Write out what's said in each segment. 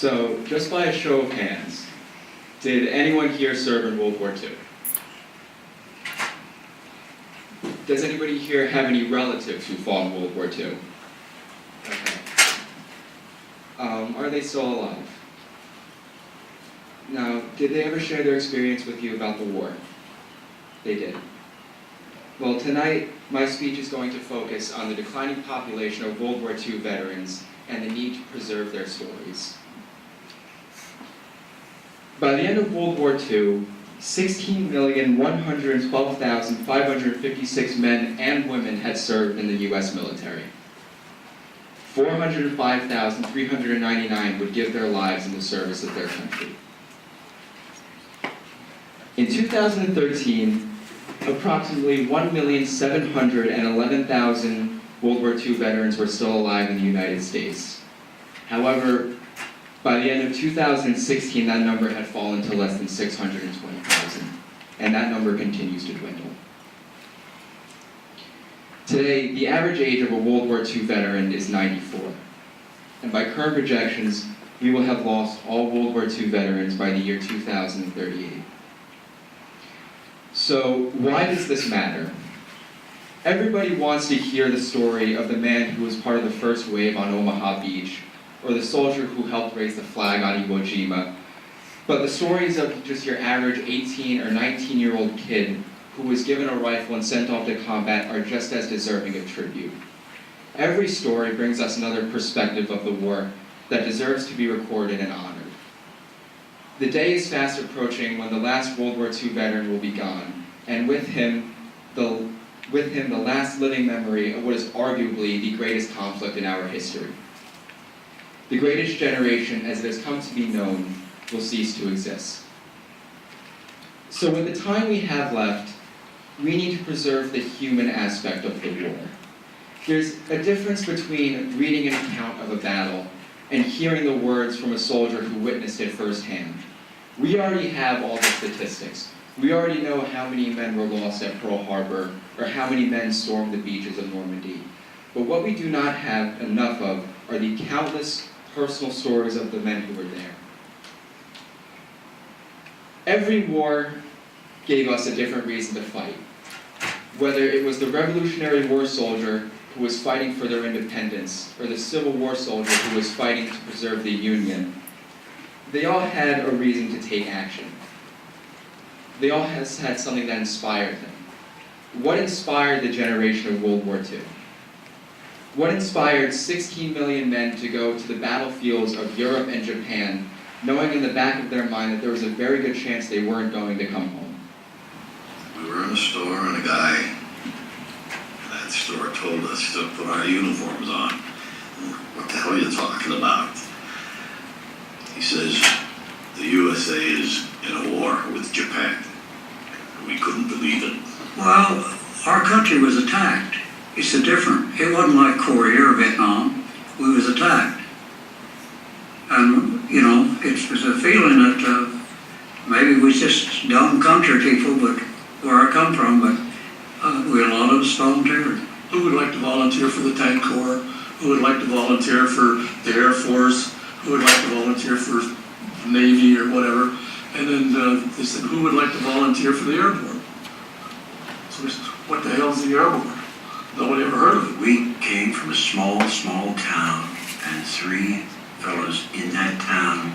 So, just by a show of hands, did anyone here serve in World War II? Does anybody here have any relatives who fought in World War II? Okay. Are they still alive? Now, did they ever share their experience with you about the war? They did. Well, tonight, my speech is going to focus on the declining population of World War II veterans and the need to preserve their stories. By the end of World War II, 16,112,556 men and women had served in the U.S. military. 405,399 would give their lives in the service of their country. In 2013, approximately 1,711,000 World War II veterans were still alive in the United States. However, by the end of 2016, that number had fallen to less than 620,000, and that number continues to dwindle. Today, the average age of a World War II veteran is 94, and by current projections, we will have lost all World War II veterans by the year 2038. So, why does this matter? Everybody wants to hear the story of the man who was part of the first wave on Omaha Beach, or the soldier who helped raise the flag on Iwo Jima, but the stories of just your average 18 or 19-year-old kid who was given a rifle and sent off to combat are just as deserving of tribute. Every story brings us another perspective of the war that deserves to be recorded and honored. The day is fast approaching when the last World War II veteran will be gone, and with him the last living memory of what is arguably the greatest conflict in our history. The greatest generation, as it has come to be known, will cease to exist. So with the time we have left, we need to preserve the human aspect of the war. There's a difference between reading an account of a battle and hearing the words from a soldier who witnessed it firsthand. We already have all the statistics. We already know how many men were lost at Pearl Harbor or how many men stormed the beaches of Normandy. But what we do not have enough of are the countless personal stories of the men who were there. Every war gave us a different reason to fight. Whether it was the Revolutionary War soldier who was fighting for their independence, or the Civil War soldier who was fighting to preserve the Union, they all had a reason to take action. They all had something that inspired them. What inspired the generation of World War II? What inspired 16 million men to go to the battlefields of Europe and Japan, knowing in the back of their mind that there was a very good chance they weren't going to come home? We were in a store and a guy in that store told us to put our uniforms on. What the hell are you talking about? He says, the USA is in a war with Japan. We couldn't believe it. Well, our country was attacked. It's different. It wasn't like Korea or Vietnam. We was attacked. And, you know, it was a feeling that maybe we just dumb country people, but where I come from, but we a lot of us volunteered. Who would like to volunteer for the Tank Corps? Who would like to volunteer for the Air Force? Who would like to volunteer for the Navy or whatever? And then they said, who would like to volunteer for the airborne? So we said, what the hell is the airborne? Nobody ever heard of it. We came from a small town, and 3 fellows in that town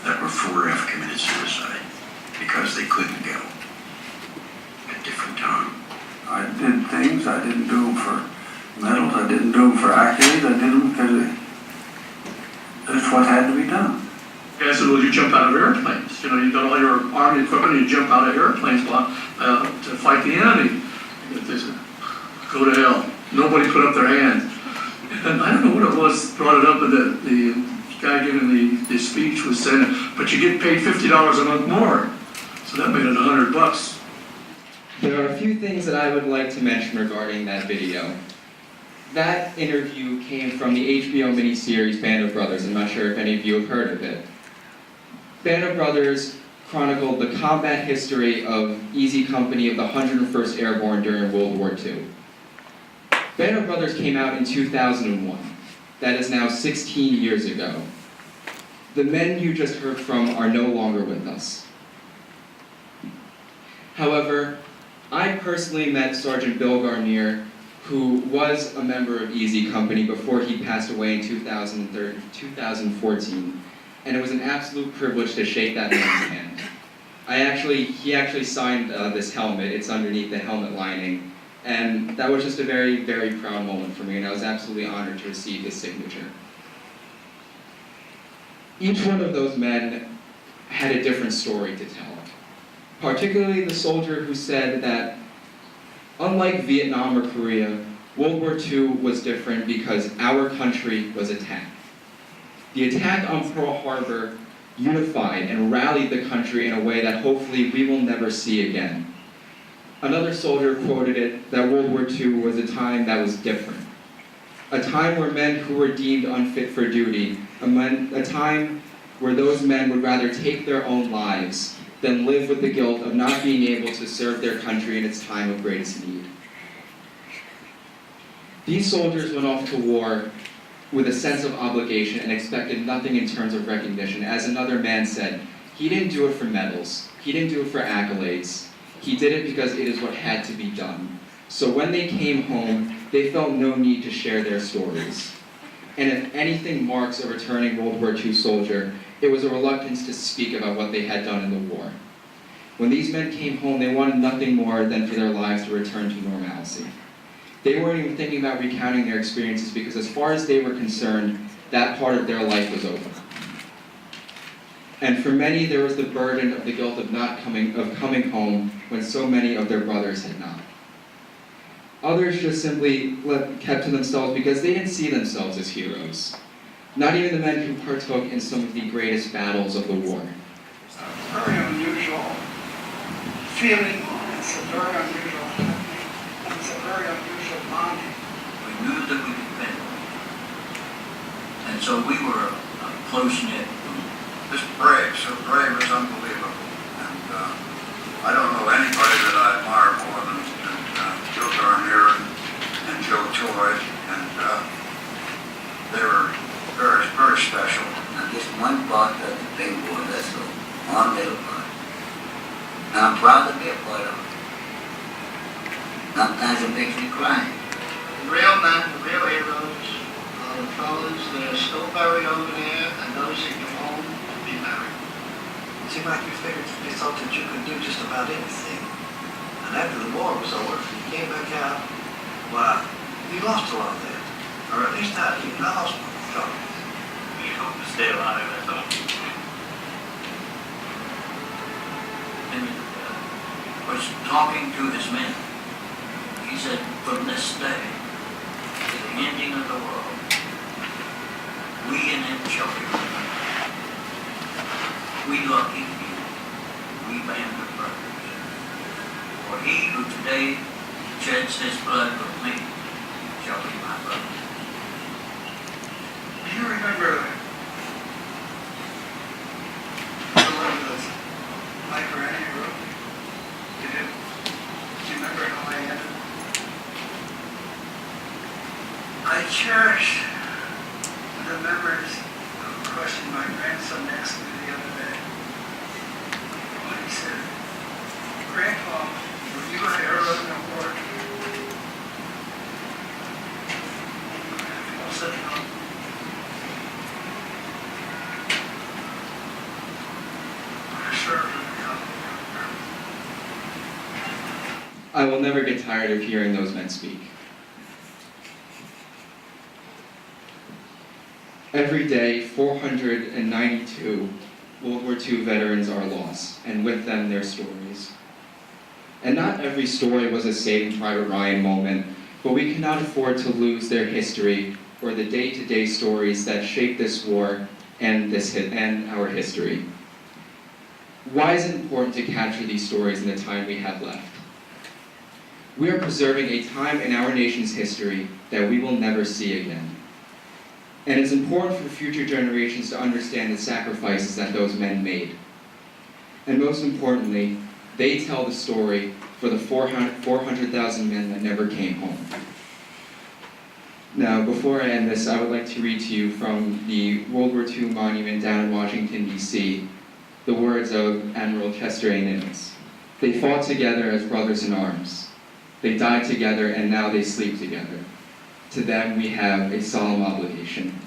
that were for F committed suicide because they couldn't go at different time. I did things, I didn't do them for medals, I didn't do them for accolades, I did them because that's what had to be done. I said, well, you jump out of airplanes. You know, you got all your army equipment, and you jump out of airplanes to fight the enemy. They said, go to hell. Nobody put up their hand. And I don't know what it was brought it up, but the guy giving the speech was saying, but you get paid $50 a month more. So that made it $100. There are a few things that I would like to mention regarding that video. That interview came from the HBO miniseries Band of Brothers. I'm not sure if any of you have heard of it. Band of Brothers chronicled the combat history of Easy Company of the 101st Airborne during World War II. Band of Brothers came out in 2001. That is now 16 years ago. The men you just heard from are no longer with us. However, I personally met Sergeant Bill Garnier, who was a member of Easy Company before he passed away in 2014, and it was an absolute privilege to shake that man's hand. He actually signed this helmet. It's underneath the helmet lining, and that was just a very, very proud moment for me, and I was absolutely honored to receive his signature. Each one of those men had a different story to tell, particularly the soldier who said that, unlike Vietnam or Korea, World War II was different because our country was attacked. The attack on Pearl Harbor unified and rallied the country in a way that hopefully we will never see again. Another soldier quoted it that World War II was a time that was different. A time where men who were deemed unfit for duty, a time where those men would rather take their own lives than live with the guilt of not being able to serve their country in its time of greatest need. These soldiers went off to war with a sense of obligation and expected nothing in terms of recognition. As another man said, he didn't do it for medals, he didn't do it for accolades, he did it because it is what had to be done. So when they came home, they felt no need to share their stories. And if anything marks a returning World War II soldier, it was a reluctance to speak about what they had done in the war. When these men came home, they wanted nothing more than for their lives to return to normalcy. They weren't even thinking about recounting their experiences because as far as they were concerned, that part of their life was over. And for many, there was the burden of the guilt of coming home when so many of their brothers had not. Others just simply kept to themselves because they didn't see themselves as heroes. Not even the men who partook in some of the greatest battles of the war. It's a very unusual feeling. It's a very unusual happening. And it's a very unusual bonding. We knew that we could win. And so we were a close-knit group. Just brave, so brave is unbelievable. And I don't know anybody that I admire more than Joe Garnier and Joe Toy, and they were very, very special. I'm just one part of the big boy, that's all. One little part. And I'm proud to be a part of it. Sometimes it makes me cry. The real men, the real heroes, are the fellows that are still buried over there and those that go home to be married. It seemed like you figured you thought that you could do just about anything. And after the war was over, you came back out, well, you lost a lot of that. Or at least I lost my thought. We hope to stay alive, that's all. And was talking to his men. He said, from this day to the ending of the world, we in them children, we lucky few, we band of brothers. For he who today sheds his blood with me shall be my brother. Do you remember the letter that Mike or Annie wrote? Do you remember how I ended? I cherish the memories of a question my grandson asked me the other day. When he said, Grandpa, were you ever in a war? I said no. I served in the Army. I will never get tired of hearing those men speak. Every day, 492 World War II veterans are lost, and with them their stories. And not every story was a Saving Private Ryan moment, but we cannot afford to lose their history or the day-to-day stories that shape this war and our history. Why is it important to capture these stories in the time we have left? We are preserving a time in our nation's history that we will never see again. And it's important for future generations to understand the sacrifices that those men made. And most importantly, they tell the story for the 400,000 men that never came home. Now, before I end this, I would like to read to you from the World War II monument down in Washington, D.C., the words of Admiral Chester A. Nimitz. They fought together as brothers in arms. They died together and now they sleep together. To them we have a solemn obligation.